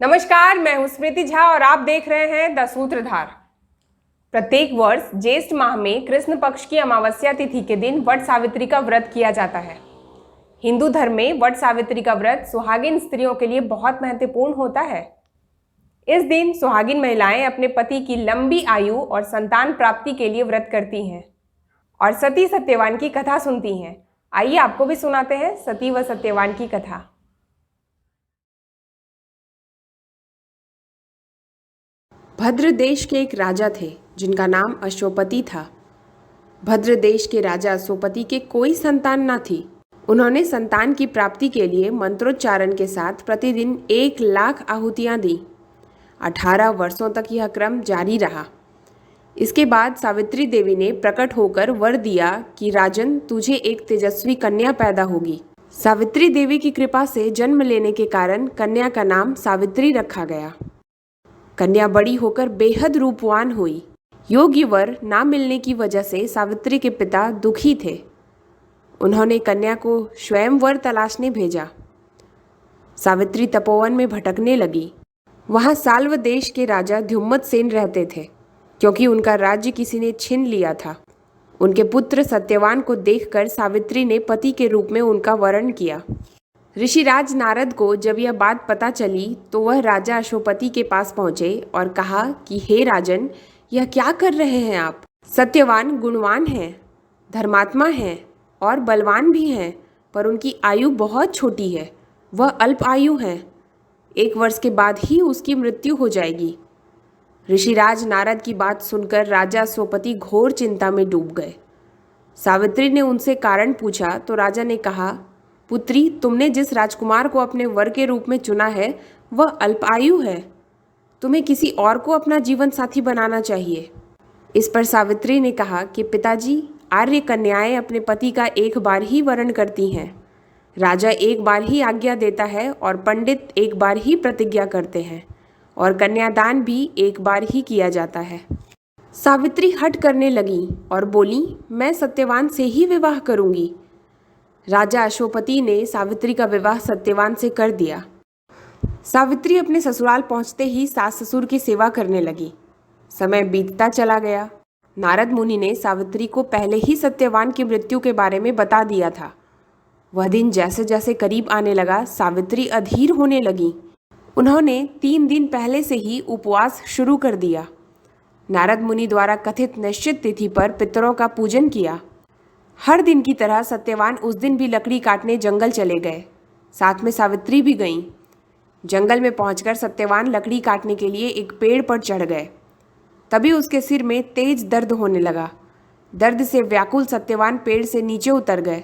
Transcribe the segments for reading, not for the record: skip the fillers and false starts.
नमस्कार, मैं हूं स्मृति झा और आप देख रहे हैं द सूत्रधार। प्रत्येक वर्ष ज्येष्ठ माह में कृष्ण पक्ष की अमावस्या तिथि के दिन वट सावित्री का व्रत किया जाता है। हिंदू धर्म में वट सावित्री का व्रत सुहागिन स्त्रियों के लिए बहुत महत्वपूर्ण होता है। इस दिन सुहागिन महिलाएं अपने पति की लंबी आयु और संतान प्राप्ति के लिए व्रत करती हैं और सती सत्यवान की कथा सुनती हैं। आइए आपको भी सुनाते हैं सती व सत्यवान की कथा। भद्र देश के एक राजा थे जिनका नाम अश्वपति था। भद्र देश के राजा अश्वपति के कोई संतान न थी। उन्होंने संतान की प्राप्ति के लिए मंत्रोच्चारण के साथ प्रतिदिन 1,00,000 आहुतियां दी। 18 वर्षों तक यह क्रम जारी रहा। इसके बाद सावित्री देवी ने प्रकट होकर वर दिया कि राजन, तुझे एक तेजस्वी कन्या पैदा होगी। सावित्री देवी की कृपा से जन्म लेने के कारण कन्या का नाम सावित्री रखा गया। कन्या बड़ी होकर बेहद रूपवान हुई। योग्य वर ना मिलने की वजह से सावित्री के पिता दुखी थे। उन्होंने कन्या को स्वयं वर तलाशने भेजा। सावित्री तपोवन में भटकने लगी। वहाँ साल्व देश के राजा ध्युमत सेन रहते थे, क्योंकि उनका राज्य किसी ने छीन लिया था। उनके पुत्र सत्यवान को देखकर सावित्री ने पति के रूप में उनका वरण किया। ऋषिराज नारद को जब यह बात पता चली तो वह राजा अश्वपति के पास पहुंचे और कहा कि हे राजन, यह क्या कर रहे हैं आप? सत्यवान गुणवान हैं, धर्मात्मा हैं और बलवान भी हैं, पर उनकी आयु बहुत छोटी है। वह अल्प आयु हैं। 1 वर्ष के बाद ही उसकी मृत्यु हो जाएगी। ऋषिराज नारद की बात सुनकर राजा अश्वपति घोर चिंता में डूब गए। सावित्री ने उनसे कारण पूछा तो राजा ने कहा, पुत्री, तुमने जिस राजकुमार को अपने वर के रूप में चुना है वह अल्पायु है। तुम्हें किसी और को अपना जीवन साथी बनाना चाहिए। इस पर सावित्री ने कहा कि पिताजी, आर्य कन्याएं अपने पति का एक बार ही वरण करती हैं। राजा एक बार ही आज्ञा देता है और पंडित एक बार ही प्रतिज्ञा करते हैं और कन्यादान भी एक बार ही किया जाता है। सावित्री हठ करने लगी और बोली, मैं सत्यवान से ही विवाह करूंगी। राजा अश्वपति ने सावित्री का विवाह सत्यवान से कर दिया। सावित्री अपने ससुराल पहुंचते ही सास ससुर की सेवा करने लगी। समय बीतता चला गया। नारद मुनि ने सावित्री को पहले ही सत्यवान की मृत्यु के बारे में बता दिया था। वह दिन जैसे जैसे करीब आने लगा, सावित्री अधीर होने लगी। उन्होंने 3 दिन पहले से ही उपवास शुरू कर दिया। नारद मुनि द्वारा कथित निश्चित तिथि पर पितरों का पूजन किया। हर दिन की तरह सत्यवान उस दिन भी लकड़ी काटने जंगल चले गए। साथ में सावित्री भी गईं। जंगल में पहुंचकर सत्यवान लकड़ी काटने के लिए एक पेड़ पर चढ़ गए। तभी उसके सिर में तेज दर्द होने लगा। दर्द से व्याकुल सत्यवान पेड़ से नीचे उतर गए।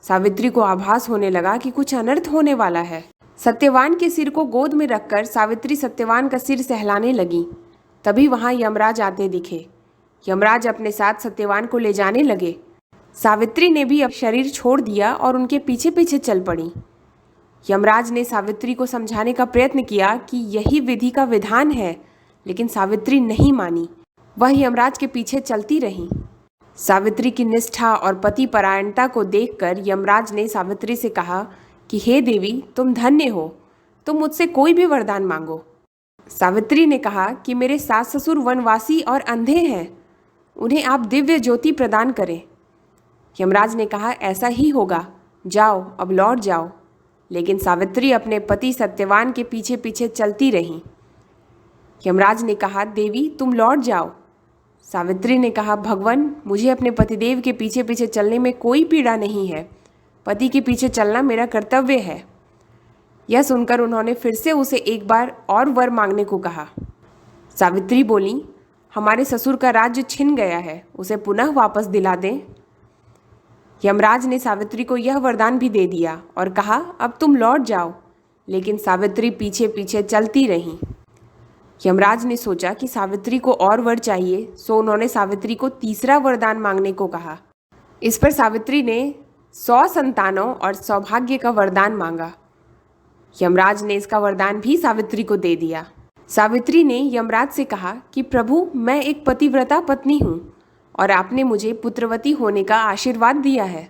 सावित्री को आभास होने लगा कि कुछ अनर्थ होने वाला है। सत्यवान के सिर को गोद में रखकर सावित्री सत्यवान का सिर सहलाने लगी। तभी वहां यमराज आते दिखे। यमराज अपने साथ सत्यवान को ले जाने लगे। सावित्री ने भी अब शरीर छोड़ दिया और उनके पीछे पीछे चल पड़ी। यमराज ने सावित्री को समझाने का प्रयत्न किया कि यही विधि का विधान है, लेकिन सावित्री नहीं मानी। वह यमराज के पीछे चलती रही। सावित्री की निष्ठा और पति परायणता को देखकर यमराज ने सावित्री से कहा कि हे देवी, तुम धन्य हो, तुम मुझसे कोई भी वरदान मांगो। सावित्री ने कहा कि मेरे सास ससुर वनवासी और अंधे हैं, उन्हें आप दिव्य ज्योति प्रदान करें। यमराज ने कहा, ऐसा ही होगा, जाओ, अब लौट जाओ। लेकिन सावित्री अपने पति सत्यवान के पीछे पीछे चलती रही। यमराज ने कहा, देवी, तुम लौट जाओ। सावित्री ने कहा, भगवान, मुझे अपने पतिदेव के पीछे पीछे चलने में कोई पीड़ा नहीं है। पति के पीछे चलना मेरा कर्तव्य है। यह सुनकर उन्होंने फिर से उसे एक बार और वर मांगने को कहा। सावित्री बोली, हमारे ससुर का राज्य छिन गया है, उसे पुनः वापस दिला दें। यमराज ने सावित्री को यह वरदान भी दे दिया और कहा, अब तुम लौट जाओ। लेकिन सावित्री पीछे पीछे चलती रही। यमराज ने सोचा कि सावित्री को और वर चाहिए, सो उन्होंने सावित्री को तीसरा वरदान मांगने को कहा। इस पर सावित्री ने 100 संतानों और सौभाग्य का वरदान मांगा। यमराज ने इसका वरदान भी सावित्री को दे दिया। सावित्री ने यमराज से कहा कि प्रभु, मैं एक पतिव्रता पत्नी हूँ और आपने मुझे पुत्रवती होने का आशीर्वाद दिया है।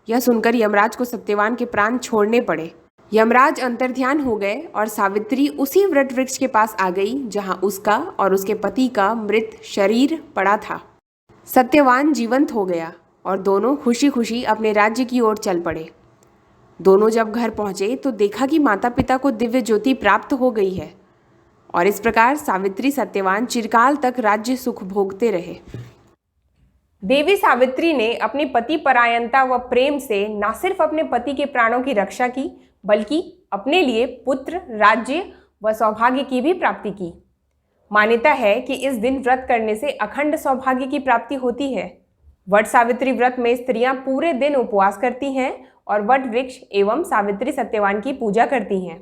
यह सुनकर यमराज को सत्यवान के प्राण छोड़ने पड़े। यमराज अंतर्ध्यान हो गए और सावित्री उसी वट वृक्ष के पास आ गई जहां उसका और उसके पति का मृत शरीर पड़ा था। सत्यवान जीवंत हो गया और दोनों खुशी खुशी अपने राज्य की ओर चल पड़े। दोनों जब घर पहुंचे तो देखा कि माता पिता को दिव्य ज्योति प्राप्त हो गई है और इस प्रकार सावित्री सत्यवान चिरकाल तक राज्य सुख भोगते रहे। देवी सावित्री ने अपनी पति परायणता व प्रेम से न सिर्फ अपने पति के प्राणों की रक्षा की बल्कि अपने लिए पुत्र, राज्य व सौभाग्य की भी प्राप्ति की। मान्यता है कि इस दिन व्रत करने से अखंड सौभाग्य की प्राप्ति होती है। वट सावित्री व्रत में स्त्रियां पूरे दिन उपवास करती हैं और वट वृक्ष एवं सावित्री सत्यवान की पूजा करती हैं।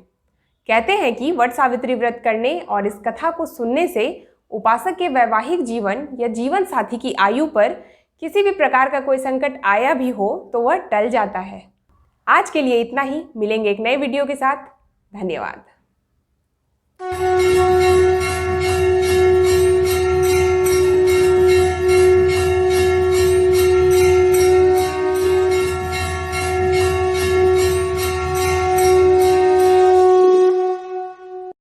कहते हैं कि वट सावित्री व्रत करने और इस कथा को सुनने से उपासक के वैवाहिक जीवन या जीवन साथी की आयु पर किसी भी प्रकार का कोई संकट आया भी हो तो वह टल जाता है। आज के लिए इतना ही। मिलेंगे एक नए वीडियो के साथ। धन्यवाद।